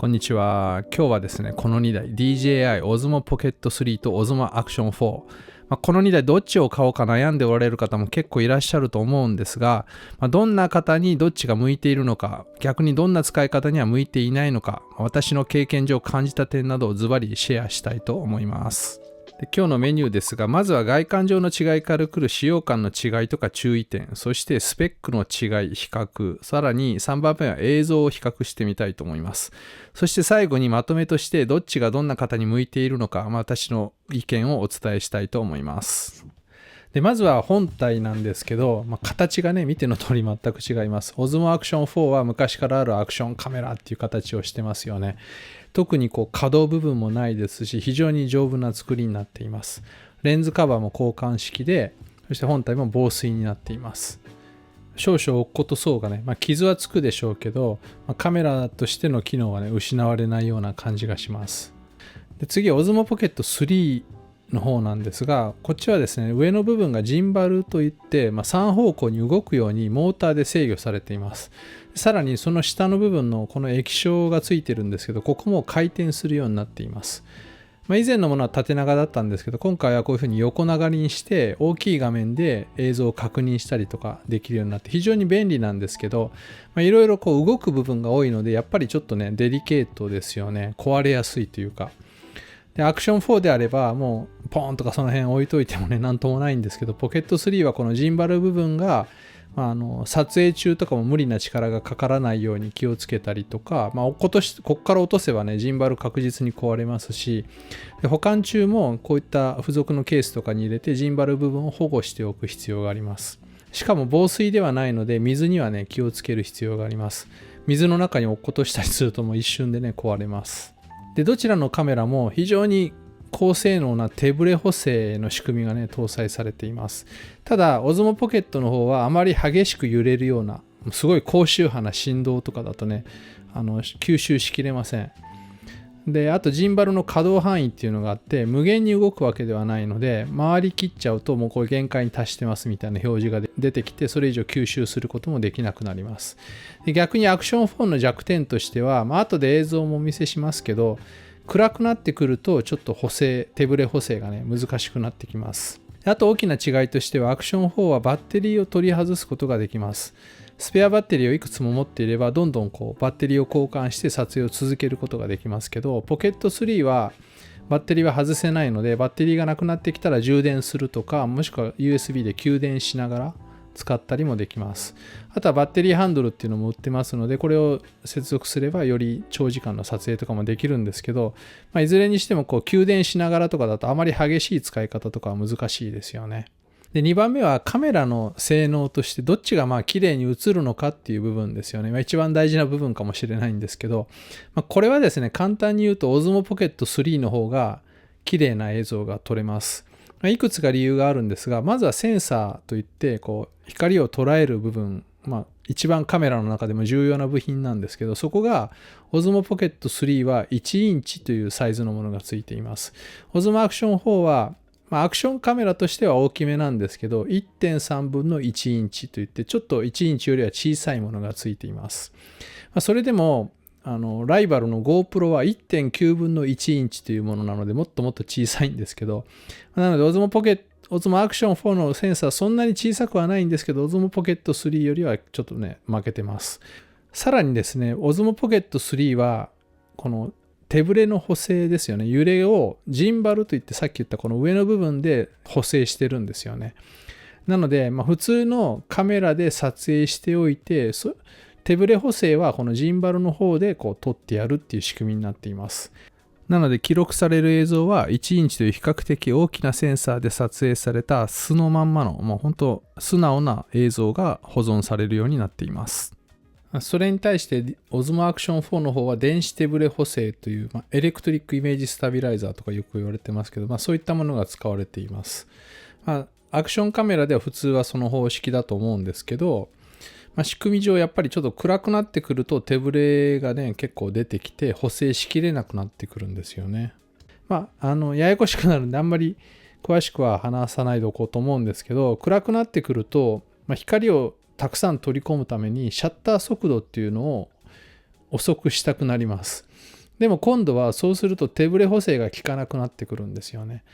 こんにちは。今日はですね、この2台 DJI Osmo Pocket 3と Osmo Action 4、この2台どっちを買おうか悩んでおられる方も結構いらっしゃると思うんですが、どんな方にどっちが向いているのか、逆にどんな使い方には向いていないのか、私の経験上感じた点などをズバリシェアしたいと思います。で、今日のメニューですが、まずは外観上の違いから来る使用感の違いとか注意点、そしてスペックの違い、比較、さらに3番目は映像を比較してみたいと思います。そして最後にまとめとしてどっちがどんな方に向いているのか、私の意見をお伝えしたいと思います。で、まずは本体なんですけど、形がね、見ての通り全く違います。Osmo Action 4は昔からあるアクションカメラっていう形をしてますよね。特に可動部分もないですし、非常に丈夫な作りになっています。レンズカバーも交換式で、そして本体も防水になっています。少々落っことそうがね、傷はつくでしょうけど、カメラとしての機能はね、失われないような感じがします。で、次、Osmo Pocket 3の方なんですが、こっちはですね、上の部分がジンバルといって、3方向に動くようにモーターで制御されています。さらにその下の部分のこの液晶がついてるんですけど、ここも回転するようになっています。以前のものは縦長だったんですけど、今回はこういう風に横長にして大きい画面で映像を確認したりとかできるようになって非常に便利なんですけど、いろいろ動く部分が多いので、やっぱりちょっとね、デリケートですよね。壊れやすいというか。で、アクション4であればもうポーンとかその辺置いといてもね、なんともないんですけど、ポケット3はこのジンバル部分が撮影中とかも無理な力がかからないように気をつけたりとか、こっから落とせばね、ジンバル確実に壊れますし、で、保管中もこういった付属のケースとかに入れてジンバル部分を保護しておく必要があります。しかも防水ではないので、水にはね、気をつける必要があります。水の中に落っことしたりするともう一瞬でね、壊れます。で、どちらのカメラも非常に高性能な手ブレ補正の仕組みがね、搭載されています。ただ、Osmo Pocket の方はあまり激しく揺れるような、すごい高周波な振動とかだとね、吸収しきれません。で、あとジンバルの可動範囲っていうのがあって、無限に動くわけではないので、回りきっちゃうともうこれ限界に達してますみたいな表示が出てきて、それ以上吸収することもできなくなります。で、逆にアクション4の弱点としては、後で映像もお見せしますけど、暗くなってくるとちょっと手ブレ補正がね、難しくなってきます。あと大きな違いとしては、アクション4はバッテリーを取り外すことができます。スペアバッテリーをいくつも持っていれば、どんどんバッテリーを交換して撮影を続けることができますけど、ポケット3はバッテリーは外せないので、バッテリーがなくなってきたら充電するとか、もしくは USB で給電しながら使ったりもできます。あとはバッテリーハンドルっていうのも売ってますので、これを接続すればより長時間の撮影とかもできるんですけど、いずれにしても給電しながらとかだとあまり激しい使い方とかは難しいですよね。で、2番目はカメラの性能としてどっちが綺麗に映るのかっていう部分ですよね。一番大事な部分かもしれないんですけど、これはですね、簡単に言うと Osmo Pocket 3の方が綺麗な映像が撮れます。いくつか理由があるんですが、まずはセンサーといって光を捉える部分、一番カメラの中でも重要な部品なんですけど、そこが Osmo Pocket 3は1インチというサイズのものがついています。Osmo Action 4はアクションカメラとしては大きめなんですけど、1.3 分の1インチといって、ちょっと1インチよりは小さいものがついています。それでも、ライバルの GoPro は 1.9 分の1インチというものなので、もっともっと小さいんですけど、なので Osmo Action 4のセンサーそんなに小さくはないんですけど、Osmo Pocket 3よりはちょっとね、負けてます。さらにですね、Osmo Pocket 3は、この手ブレの補正ですよね。揺れをジンバルといってさっき言ったこの上の部分で補正してるんですよね。なので、普通のカメラで撮影しておいて、手ブレ補正はこのジンバルの方で撮ってやるっていう仕組みになっています。なので記録される映像は1インチという比較的大きなセンサーで撮影された素のまんまの、もう本当素直な映像が保存されるようになっています。それに対して Osmo Action 4の方は電子手ブレ補正という、エレクトリックイメージスタビライザーとかよく言われてますけど、そういったものが使われています。アクションカメラでは普通はその方式だと思うんですけど、仕組み上やっぱりちょっと暗くなってくると手ブレがね結構出てきて補正しきれなくなってくるんですよね。ややこしくなるんであんまり詳しくは話さないでおこうと思うんですけど、暗くなってくると、光をたくさん取り込むためにシャッター速度っていうのを遅くしたくなります。でも今度はそうすると手ブレ補正が効かなくなってくるんですよね。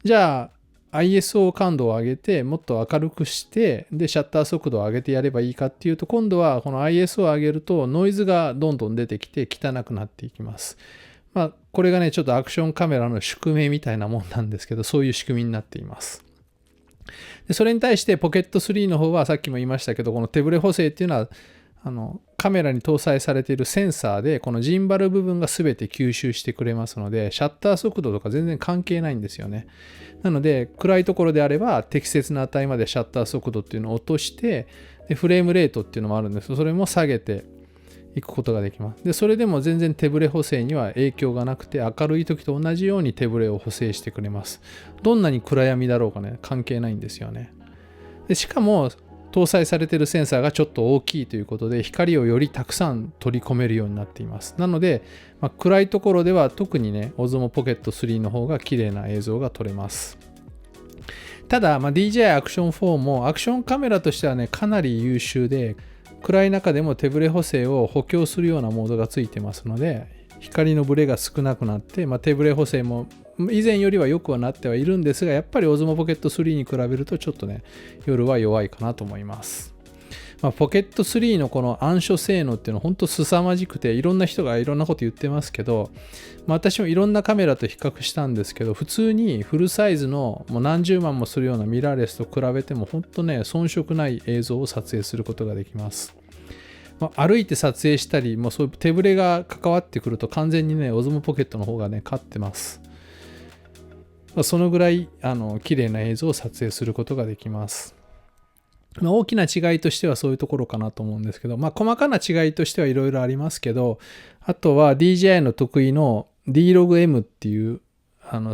じゃあ ISO 感度を上げてもっと明るくしてでシャッター速度を上げてやればいいかっていうと、今度はこの ISO を上げるとノイズがどんどん出てきて汚くなっていきます。これがねちょっとアクションカメラの宿命みたいなもんなんですけど、そういう仕組みになっています。でそれに対してポケット3の方はさっきも言いましたけど、この手ブレ補正っていうのはカメラに搭載されているセンサーでこのジンバル部分が全て吸収してくれますので、シャッター速度とか全然関係ないんですよね。なので暗いところであれば適切な値までシャッター速度っていうのを落として、でフレームレートっていうのもあるんですけど、それも下げていくことができます。でそれでも全然手ブレ補正には影響がなくて、明るい時と同じように手ブレを補正してくれます。どんなに暗闇だろうかね、関係ないんですよね。でしかも搭載されているセンサーがちょっと大きいということで、光をよりたくさん取り込めるようになっています。なので、暗いところでは特にね、Osmo Pocket 3の方が綺麗な映像が撮れます。ただ、DJI Action 4もアクションカメラとしてはね、かなり優秀で、暗い中でも手ブレ補正を補強するようなモードがついてますので、光のブレが少なくなって、手ブレ補正も以前よりは良くはなってはいるんですが、やっぱり Osmo Pocket 3に比べるとちょっとね、夜は弱いかなと思います。ポケット3のこの暗所性能っていうのは本当凄まじくて、いろんな人がいろんなこと言ってますけど、私もいろんなカメラと比較したんですけど、普通にフルサイズのもう何十万もするようなミラーレスと比べても本当ね、遜色ない映像を撮影することができます。歩いて撮影したり、もうそういう手ブレが関わってくると完全にね、Osmo Pocket の方がね、勝ってます。そのぐらい綺麗な映像を撮影することができます。大きな違いとしてはそういうところかなと思うんですけど、細かな違いとしてはいろいろありますけど、あとは DJI の得意の D-Log-M っていう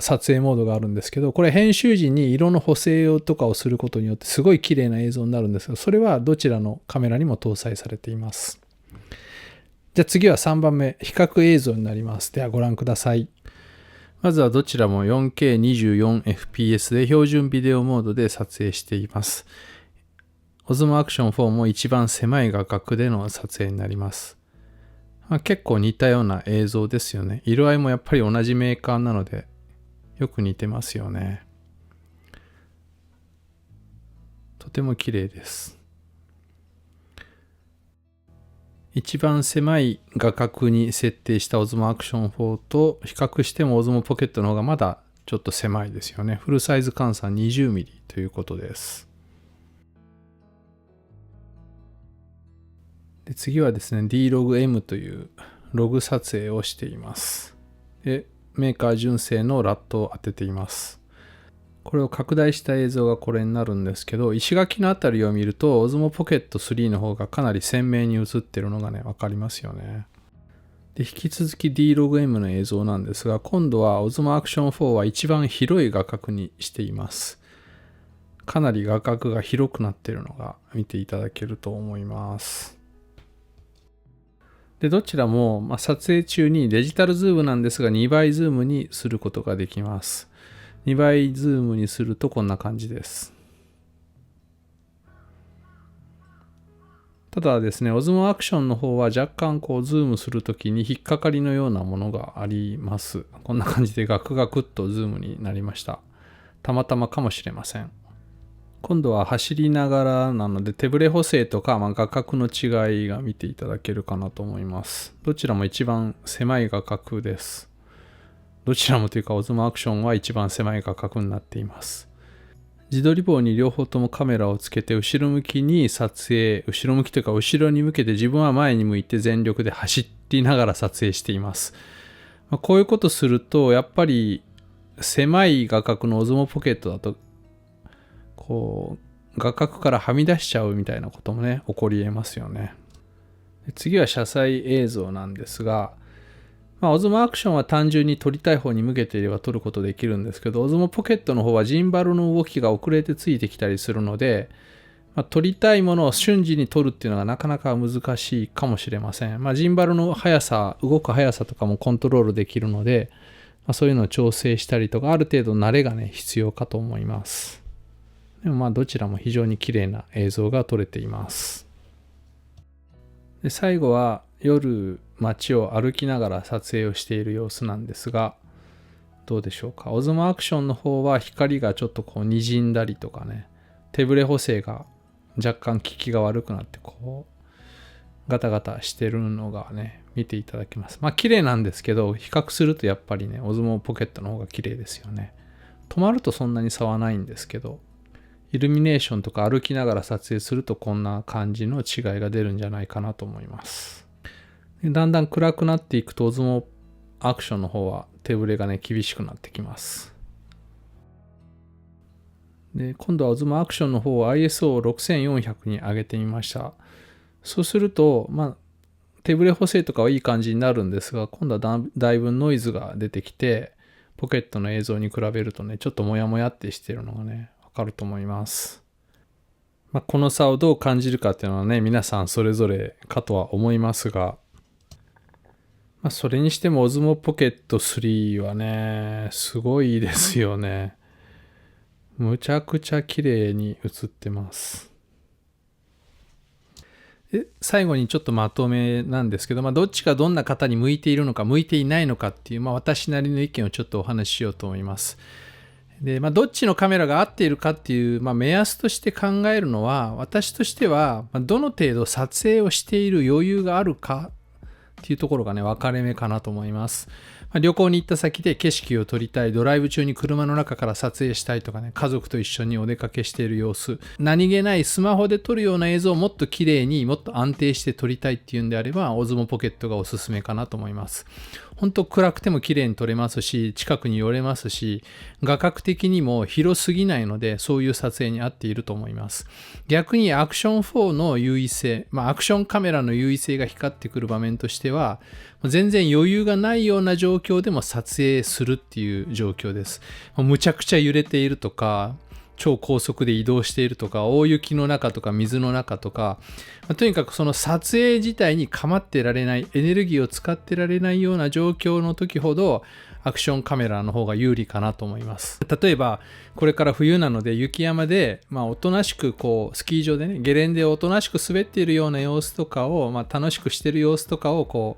撮影モードがあるんですけど、これ編集時に色の補正とかをすることによってすごい綺麗な映像になるんですが、それはどちらのカメラにも搭載されています。じゃあ次は3番目、比較映像になります。ではご覧ください。まずはどちらも 4K24fps で標準ビデオモードで撮影しています。Osmo Action 4も一番狭い画角での撮影になります。結構似たような映像ですよね。色合いもやっぱり同じメーカーなのでよく似てますよね。とても綺麗です。一番狭い画角に設定した Osmo Action 4と比較しても Osmo Pocket の方がまだちょっと狭いですよね。フルサイズ換算 20mm ということです。で次はですね、D-Log-M というログ撮影をしています。でメーカー純正のラットを当てています。これを拡大した映像がこれになるんですけど、石垣のあたりを見ると Osmo Pocket 3の方がかなり鮮明に映ってるのがね、わかりますよね。で引き続き D-Log-M の映像なんですが、今度は Osmo Action 4は一番広い画角にしています。かなり画角が広くなっているのが見ていただけると思います。でどちらも撮影中にデジタルズームなんですが2倍ズームにすることができます。2倍ズームにするとこんな感じです。ただですね、Osmo Action の方は若干ズームするときに引っかかりのようなものがあります。こんな感じでガクガクっとズームになりました。たまたまかもしれません。今度は走りながらなので手ブレ補正とか画角の違いが見ていただけるかなと思います。どちらも一番狭い画角です。どちらもというか Osmo Action は一番狭い画角になっています。自撮り棒に両方ともカメラをつけて後ろ向きに撮影、後ろ向きというか後ろに向けて自分は前に向いて全力で走りながら撮影しています。こういうことするとやっぱり狭い画角の Osmo Pocket だと画角からはみ出しちゃうみたいなこともね、起こり得ますよね。次は車載映像なんですが、Osmo Action は単純に撮りたい方に向けていれば撮ることできるんですけど、Osmo Pocket の方はジンバルの動きが遅れてついてきたりするので、撮りたいものを瞬時に撮るっていうのがなかなか難しいかもしれません。ジンバルの速さ、動く速さとかもコントロールできるので、そういうのを調整したりとか、ある程度慣れがね、必要かと思います。でもどちらも非常に綺麗な映像が撮れています。で最後は夜街を歩きながら撮影をしている様子なんですが、どうでしょうか。オズモアクションの方は光がちょっとこう滲んだりとかね、手ブレ補正が若干効きが悪くなってこうガタガタしてるのがね、見ていただけます。まあ綺麗なんですけど、比較するとやっぱりね、オズモポケットの方が綺麗ですよね。止まるとそんなに差はないんですけど、イルミネーションとか歩きながら撮影するとこんな感じの違いが出るんじゃないかなと思います。でだんだん暗くなっていくとオズモアクションの方は手ブレがね、厳しくなってきます。で今度はオズモアクションの方は ISO6400 に上げてみました。そうすると、手ブレ補正とかはいい感じになるんですが、今度はだいぶノイズが出てきて、ポケットの映像に比べるとね、ちょっとモヤモヤってしてるのがね、わかると思います。この差をどう感じるかっていうのはね、皆さんそれぞれかとは思いますが、それにしてもオズモポケット3はね、すごいですよね。むちゃくちゃ綺麗に映ってます。で最後にちょっとまとめなんですけど、どっちがどんな方に向いているのか向いていないのかっていう、私なりの意見をちょっとお話ししようと思います。で、どっちのカメラが合っているかっていう、目安として考えるのは、私としては、どの程度撮影をしている余裕があるかっていうところがね、分かれ目かなと思います。旅行に行った先で景色を撮りたい、ドライブ中に車の中から撮影したいとかね、家族と一緒にお出かけしている様子、何気ないスマホで撮るような映像をもっと綺麗にもっと安定して撮りたいっていうんであれば、オズモポケットがおすすめかなと思います。本当暗くても綺麗に撮れますし、近くに寄れますし、画角的にも広すぎないので、そういう撮影に合っていると思います。逆にアクション4の優位性、アクションカメラの優位性が光ってくる場面としては、全然余裕がないような状況でも撮影するっていう状況です。むちゃくちゃ揺れているとか、超高速で移動しているとか、大雪の中とか水の中とか、とにかくその撮影自体に構ってられない、エネルギーを使ってられないような状況の時ほど、アクションカメラの方が有利かなと思います。例えば、これから冬なので雪山で、おとなしくスキー場でね、ゲレンデをおとなしく滑っているような様子とかを、楽しくしている様子とかを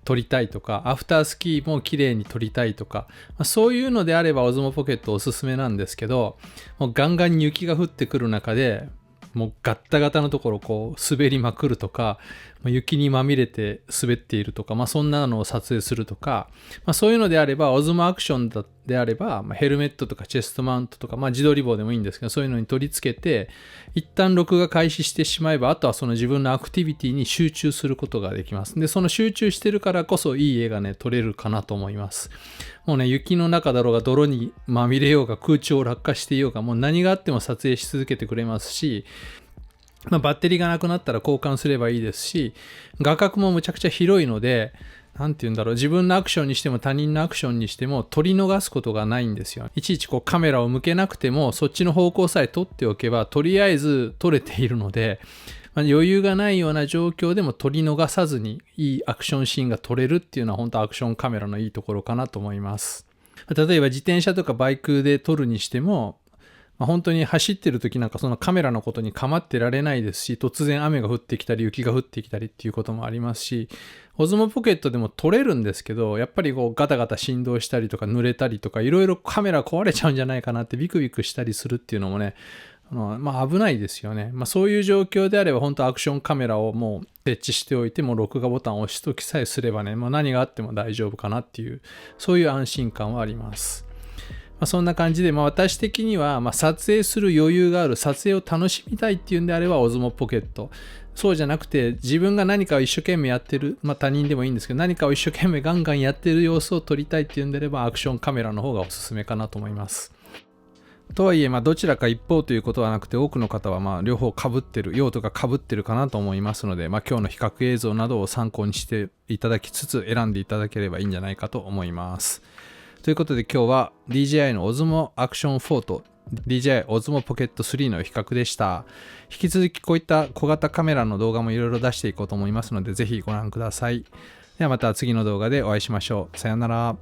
撮りたいとか、アフタースキーも綺麗に撮りたいとか、そういうのであればオズモポケットおすすめなんですけど、もうガンガンに雪が降ってくる中で、もうガッタガタのところを滑りまくるとか、雪にまみれて滑っているとか、そんなのを撮影するとか、そういうのであれば、オズモアクションであれば、ヘルメットとかチェストマウントとか、自撮り棒でもいいんですけど、そういうのに取り付けて、一旦録画開始してしまえば、あとはその自分のアクティビティに集中することができます。で、その集中してるからこそいい絵がね、撮れるかなと思います。もうね、雪の中だろうが泥にまみれようが空中を落下していようが、もう何があっても撮影し続けてくれますし、バッテリーがなくなったら交換すればいいですし、画角もむちゃくちゃ広いので、自分のアクションにしても他人のアクションにしても撮り逃すことがないんですよ。いちいちカメラを向けなくてもそっちの方向さえ撮っておけばとりあえず撮れているので、余裕がないような状況でも撮り逃さずにいいアクションシーンが撮れるっていうのは本当アクションカメラのいいところかなと思います。例えば自転車とかバイクで撮るにしても、本当に走ってる時なんかそのカメラのことに構ってられないですし、突然雨が降ってきたり雪が降ってきたりっていうこともありますし、オズモポケットでも撮れるんですけど、やっぱりガタガタ振動したりとか濡れたりとかいろいろカメラ壊れちゃうんじゃないかなってビクビクしたりするっていうのもね、危ないですよね。そういう状況であれば本当アクションカメラをもう設置しておいて、もう録画ボタンを押しときさえすればね、何があっても大丈夫かなっていう、そういう安心感はあります。そんな感じで、私的には、撮影する余裕がある、撮影を楽しみたいっていうんであればオズモポケット。そうじゃなくて自分が何かを一生懸命やってる、他人でもいいんですけど、何かを一生懸命ガンガンやってる様子を撮りたいっていうんであればアクションカメラの方がおすすめかなと思います。とはいえ、どちらか一方ということはなくて、多くの方は両方被ってる、用途が被ってるかなと思いますので、今日の比較映像などを参考にしていただきつつ選んでいただければいいんじゃないかと思います。ということで今日は DJI の Osmo Action 4と DJI Osmo Pocket 3の比較でした。引き続きこういった小型カメラの動画もいろいろ出していこうと思いますので、ぜひご覧ください。ではまた次の動画でお会いしましょう。さよなら。